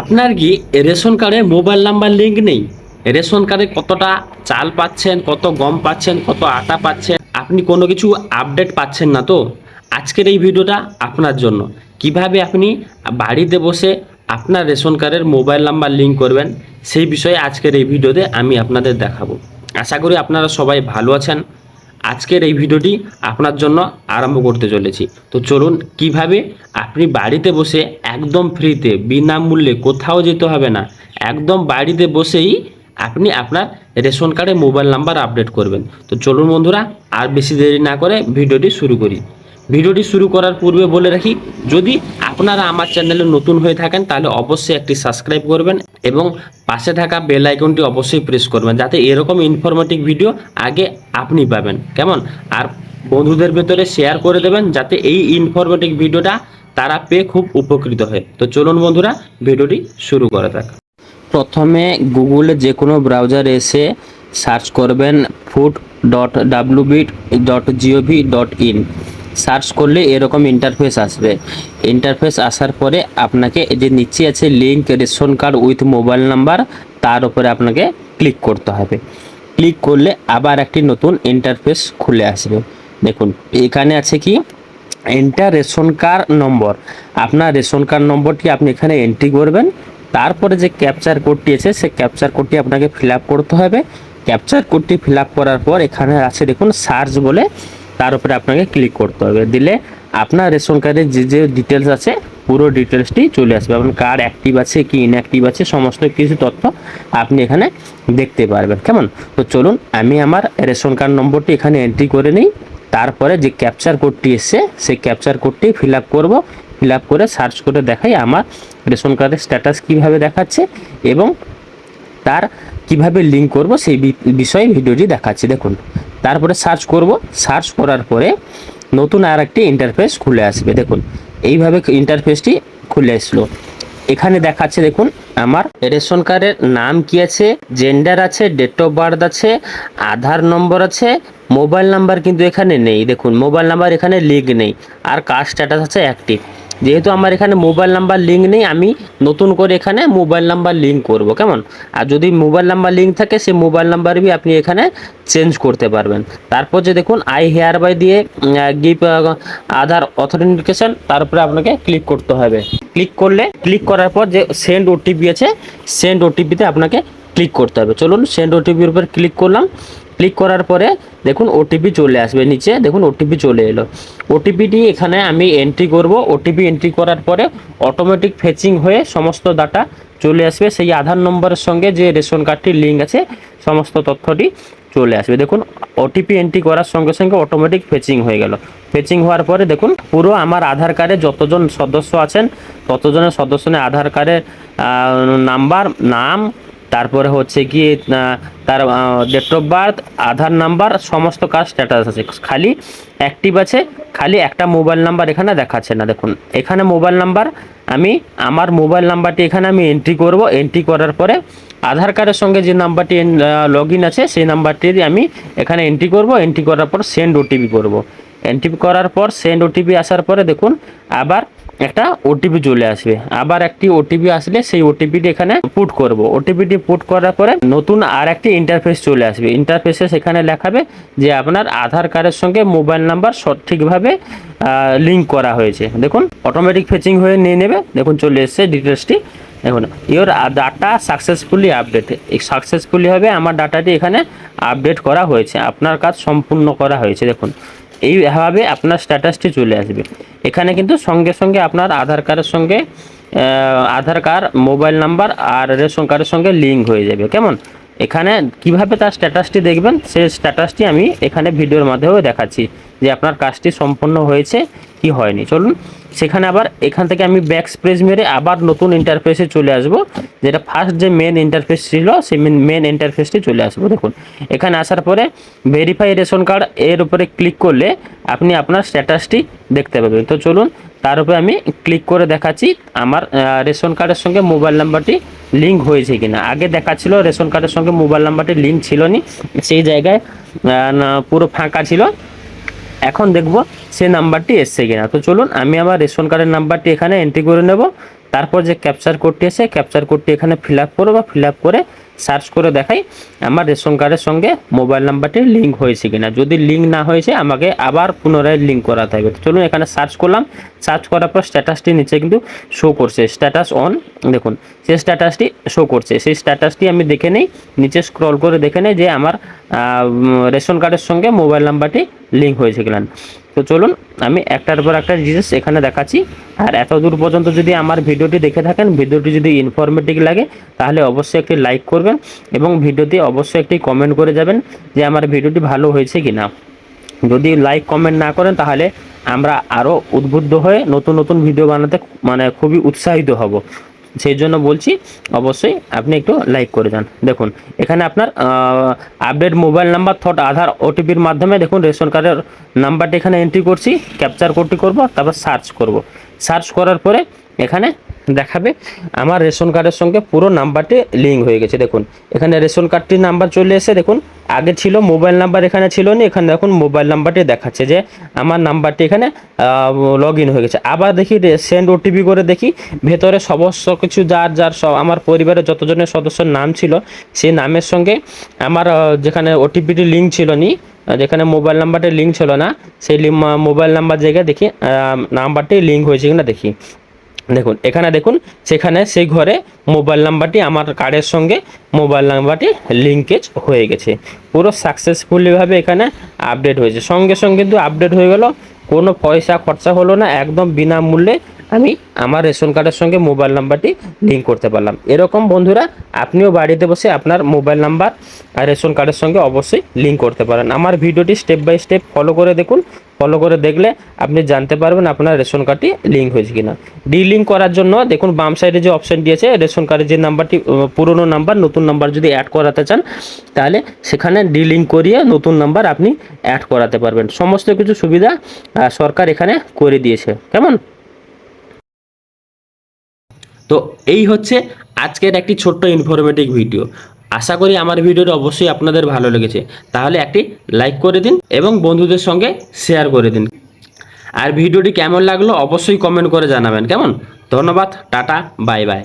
আপনার কি রেশন কার্ডে মোবাইল নাম্বার লিঙ্ক নেই? রেশন কার্ডে কতটা চাল পাচ্ছেন, কত গম পাচ্ছেন, কত আটা পাচ্ছেন, আপনি কোনো কিছু আপডেট পাচ্ছেন না তো? আজকের এই ভিডিওটা আপনার জন্য। কিভাবে আপনি বাড়িতে বসে আপনার রেশন কার্ডের মোবাইল নাম্বার লিঙ্ক করবেন, সেই বিষয়ে আজকের এই ভিডিওতে আমি আপনাদের দেখাবো। আশা করি আপনারা সবাই ভালো আছেন। আজকের এই ভিডিওটি আপনার জন্য আরম্ভ করতে চলেছি। তো চলুন, কিভাবে আপনি বাড়িতে বসে একদম ফ্রিতে বিনামূল্যে, কোথাও যেতে হবে না, একদম বাড়িতে বসেই আপনি আপনার রেশন কার্ডে মোবাইল নাম্বার আপডেট করবেন। তো চলুন বন্ধুরা, আর বেশি দেরি না করে ভিডিওটি শুরু করি। ভিডিওটি শুরু করার পূর্বে বলে রাখি, যদি আপনারা আমার চ্যানেলে নতুন হয়ে থাকেন তাহলে অবশ্যই একটি সাবস্ক্রাইব করবেন এবং পাশে থাকা বেল আইকনটি অবশ্যই প্রেস করবেন, যাতে এরকম ইনফরমেটিভ ভিডিও আগে আপনি পাবেন। কেমন? আর বন্ধুদের ভেতরে শেয়ার করে দেবেন, যাতে এই ইনফরমেটিভ ভিডিওটা তারা পেয়ে খুব উপকৃত হয়। তো চলুন বন্ধুরা, ভিডিওটি শুরু করা যাক। প্রথমে গুগলে যে কোনো ব্রাউজারে এসে সার্চ করবেন food.wbit.gov.in। সার্চ করলে এরকম ইন্টারফেস আসবে। ইন্টারফেস আসার পরে আপনাকে এই যে নিচে আছে link ration card with mobile number, তার উপরে আপনাকে ক্লিক করতে হবে। ক্লিক করলে আবার একটি নতুন ইন্টারফেস খুলে আসবে। দেখুন এখানে আছে কি, এন্টার রেশন কার্ড নম্বর। আপনার রেশন কার্ড নম্বরটি আপনি এখানে এন্ট্রি করবেন। তারপরে যে ক্যাপচার কোডটি আছে, সেই ক্যাপচার কোডটি আপনাকে ফিল আপ করতে হবে। ক্যাপচার কোডটি ফিল আপ করার পর এখানে আছে দেখুন সার্চ বলে, তার উপরে আপনাকে ক্লিক করতে হবে। দিলে আপনার রেশন কার্ডের যে যে ডিটেলস আছে পুরো ডিটেলসটি চলে আসবে। আপনার কার্ড অ্যাক্টিভ আছে কি ইনঅ্যাক্টিভ আছে সমস্ত কিছু তথ্য আপনি এখানে দেখতে পারবেন। কেমন? তো চলুন, আমি আমার রেশন কার্ড নম্বরটি এখানে এন্ট্রি করে নিই। তারপরে যে ক্যাপচার কোডটি এসছে সেই ক্যাপচার কোডটি ফিল আপ করবো। ফিল আপ করে সার্চ করে দেখাই আমার রেশন কার্ডের স্ট্যাটাস কীভাবে দেখাচ্ছে এবং তার কিভাবে লিঙ্ক করব সেই বিষয়ে ভিডিওটি দেখাচ্ছি। দেখুন, তারপরে সার্চ করব। সার্চ করার পরে নতুন আর একটি ইন্টারফেস খুলে আসবে। দেখুন এইভাবে ইন্টারফেসটি খুলে আসলো। এখানে দেখাচ্ছে দেখুন আমার রেশন কার্ডের নাম কি আছে, জেন্ডার আছে, ডেট অফ বার্থ আছে, আধার নম্বর আছে, মোবাইল নাম্বার কিন্তু এখানে নেই। দেখুন মোবাইল নাম্বার এখানে লিঙ্ক নেই, আর কার্ড স্ট্যাটাস আছে অ্যাক্টিভ। যেহেতু আমার এখানে মোবাইল নাম্বার লিঙ্ক নেই, আমি নতুন করে এখানে মোবাইল নাম্বার লিঙ্ক করব। কেমন? আর যদি মোবাইল নাম্বার লিঙ্ক থাকে সেই মোবাইল নাম্বার বি আপনি এখানে চেঞ্জ করতে পারবেন। তারপর যে দেখুন আই হেয়ার বাই দিয়ে গিভ আধার অথেন্টিকেশন, তার উপরে আপনাকে ক্লিক করতে হবে। ক্লিক করার পর যে সেন্ড ওটিপি আছে, সেন্ড ওটিপিতে আপনাকে ক্লিক করতে হবে। চলুন সেন্ড ওটিপির উপর ক্লিক করলাম। ক্লিক করার পরে দেখুন ওটিপি চলে আসবে নিচে। দেখুন ওটিপি চলে এলো। ওটিপিটি এখানে আমি এন্ট্রি করব। ওটিপি এন্ট্রি করার পরে অটোমেটিক ফেচিং হয়ে সমস্ত ডাটা চলে আসবে। সেই আধার নম্বরের সঙ্গে যে রেশন কার্ডটির লিঙ্ক আছে সমস্ত তথ্যটি চলে আসবে। দেখুন ওটিপি এন্ট্রি করার সঙ্গে সঙ্গে অটোমেটিক ফেচিং হয়ে গেল। ফেচিং হওয়ার পরে দেখুন পুরো আমার আধার কার্ডে যতজন সদস্য আছেন ততজনের সদস্যের আধার কার্ডের নাম্বার, নাম, তারপরে হচ্ছে কি তার date of birth, Aadhaar number, সমস্ত কাজ স্ট্যাটাস আছে। খালি অ্যাক্টিভ আছে, খালি একটা মোবাইল নাম্বার এখানে দেখাচ্ছে না। দেখুন এখানে মোবাইল নাম্বার, আমি আমার মোবাইল নাম্বারটি এখানে আমি এন্ট্রি করব। এন্ট্রি করার পরে আধার কার্ডের সঙ্গে যে নাম্বারটি লগ ইন আছে সেই নাম্বারটি আমি এখানে এন্ট্রি করব। এন্ট্রি করার পর সেন্ড ওটিপি করব। এন্ট্রি করার পর সেন্ড ওটিপি আসার পরে দেখুন আবার একটা ওটিপি চলে আসবে। আবার একটি ওটিপি আসলে সেই ওটিপিটি এখানে পুট করব। ওটিপিটি পুট করার পরে নতুন আর একটি ইন্টারফেস চলে আসবে। ইন্টারফেসে সেখানে লেখাবে যে আপনার আধার কার্ডের সঙ্গে মোবাইল নাম্বার সঠিকভাবে লিঙ্ক করা হয়েছে। দেখুন অটোমেটিক ফেচিং হয়ে নিয়ে নেবে। দেখুন চলে এসছে ডিটেলসটি। দেখুন your data successfully update, successfully হবে আমার ডাটাটি এখানে আপডেট করা হয়েছে, আপনার কাজ সম্পূর্ণ করা হয়েছে। দেখুন এইভাবে আপনার স্ট্যাটাসটি চলে আসবে। এখানে কিন্তু সঙ্গে সঙ্গে আপনার আধার কার্ডের সঙ্গে আধার কার্ড, মোবাইল নাম্বার আর রেশন কার্ডের সঙ্গে লিঙ্ক হয়ে যাবে। কেমন? এখানে কিভাবে তার স্ট্যাটাসটি দেখবেন সেই স্ট্যাটাসটি আমি এখানে ভিডিওর মাধ্যমে দেখাচ্ছি যে আপনার কাজটি সম্পূর্ণ হয়েছে কি হয়নি। চলুন সেখানে আবার এখান থেকে আমি ব্যাক স্পেস মেরে আবার নতুন ইন্টারফেসে চলে আসব। যেটা ফার্স্ট যে মেন ইন্টারফেস ছিল সেই মেন ইন্টারফেসটি চলে আসবো। দেখুন এখানে আসার পরে ভেরিফাই রেশন কার্ড এর উপরে ক্লিক করলে আপনি আপনার স্ট্যাটাসটি দেখতে পাবেন। তো চলুন তার উপরে আমি ক্লিক করে দেখাচ্ছি আমার রেশন কার্ডের সঙ্গে মোবাইল নাম্বারটি লিঙ্ক হয়েছে কিনা। আগে দেখাচ্ছিল রেশন কার্ডের সঙ্গে মোবাইল নাম্বারটি লিঙ্ক ছিল নি, সেই জায়গায় পুরো ফাঁকা ছিল। এখন দেখব সেই নাম্বারটি এসছে কিনা। তো চলুন আমি আমার রেশন কার্ডের নাম্বারটি এখানে এন্ট্রি করে নেব। তারপর যে ক্যাপচার কোডটি আছে ক্যাপচার কোডটি এখানে ফিল আপ করবো, ফিল আপ করে সার্চ করে দেখাই আমার রেশন কার্ডের সঙ্গে মোবাইল নাম্বারটি লিঙ্ক হয়েছে কিনা। যদি লিঙ্ক না হয়েছে আমাকে আবার পুনরায় লিঙ্ক করাতে হবে। চলুন এখানে সার্চ করলাম, সার্চ করার পর স্ট্যাটাসটি নিচে কিন্তু শো করছে, স্ট্যাটাস অন। দেখুন সেই স্ট্যাটাসটি শো করছে, সেই স্ট্যাটাসটি আমি দেখে নেই, নিচে স্ক্রল করে দেখে নেই যে আমার রেশন কার্ডের সঙ্গে মোবাইল নাম্বারটি লিঙ্ক হয়েছে কিনা। তো চলুন আমি একটার পর একটা জিনিস এখানে দেখাচ্ছি। আর এত দূর পর্যন্ত যদি আমার ভিডিওটি দেখে থাকেন, ভিডিওটি যদি ইনফরমেটিভ লাগে তাহলে অবশ্যই একটি লাইক করবেন এবং ভিডিওতে অবশ্যই একটি কমেন্ট করে যাবেন যে আমার ভিডিওটি ভালো হয়েছে কি না। যদি লাইক কমেন্ট না করেন তাহলে আমরা আরও উদ্বুদ্ধ হয়ে নতুন নতুন ভিডিও বানাতে খুবই উৎসাহিত হব। সেই জন্য বলছি অবশ্যই আপনি একটু লাইক করে যান। দেখুন এখানে আপনার আপডেট মোবাইল নাম্বার থট আধার ওটিপির মাধ্যমে দেখুন রেশন কার্ডের নাম্বারটি এখানে এন্ট্রি করছি, ক্যাপচার কোডটি করব, তারপর সার্চ করব। সার্চ করার পরে এখানে দেখাবে আমার রেশন কার্ডের সঙ্গে পুরো নাম্বারটি লিঙ্ক হয়ে গেছে। দেখুন এখানে রেশন কার্ডটির নাম্বার চলে এসে, দেখুন আগে ছিল মোবাইল নাম্বার এখানে ছিল না, এখানে দেখুন মোবাইল নাম্বারটি দেখাচ্ছে যে আমার নাম্বারটি এখানে লগ ইন হয়ে গেছে। আবার দেখি সেন্ড ওটিপি করে দেখি ভেতরে সমস্ত কিছু যার সব আমার পরিবারের যতজনের সদস্যের নাম ছিল সেই নামের সঙ্গে আমার যেখানে ওটিপিটি লিঙ্ক ছিল নি, যেখানে মোবাইল নাম্বারটি লিঙ্ক ছিল না, সেই মোবাইল নাম্বার জায়গায় দেখি নাম্বারটি লিঙ্ক হয়েছে কিনা দেখি। দেখুন এখানে দেখুন সেখানে সেই ঘরে মোবাইল নাম্বারটি আমার কার্ডের সঙ্গে মোবাইল নাম্বারটি লিঙ্কেজ হয়ে গেছে, পুরো সাকসেসফুলিভাবে এখানে আপডেট হয়েছে। সঙ্গে সঙ্গে কিন্তু আপডেট হয়ে গেল, কোনো পয়সা খরচা হলো না, একদম বিনামূল্যে আমি আমার রেশন কার্ডের সঙ্গে মোবাইল নাম্বারটি লিঙ্ক করতে পারলাম। এরকম বন্ধুরা আপনিও বাড়িতে বসে আপনার মোবাইল নাম্বার আর রেশন কার্ডের সঙ্গে অবশ্যই লিঙ্ক করতে পারেন। আমার ভিডিওটি স্টেপ বাই স্টেপ ফলো করে দেখুন, ফলো করে দেখলে আপনি জানতে পারবেন আপনার রেশন কার্ডটি লিঙ্ক হয়েছে কিনা। লিঙ্ক করার জন্য দেখুন বাম সাইডে যে অপশন দিয়েছে রেশন কার্ডের যে নাম্বারটি পুরনো নাম্বার নতুন নাম্বার যদি অ্যাড করাতে চান তাহলে সেখানে লিঙ্ক করিয়ে নতুন নাম্বার আপনি অ্যাড করাতে পারবেন। সমস্ত কিছু সুবিধা সরকার এখানে করে দিয়েছে। কেমন? তো এই হচ্ছে আজকের একটি ছোট্ট ইনফরমেটিভ ভিডিও। আশা করি আমার ভিডিওটা অবশ্যই আপনাদের ভালো লেগেছে। তাহলে একটি লাইক করে দিন এবং বন্ধুদের সঙ্গে শেয়ার করে দিন। আর ভিডিওটি কেমন লাগলো অবশ্যই কমেন্ট করে জানাবেন। কেমন? ধন্যবাদ, টাটা, বাই বাই।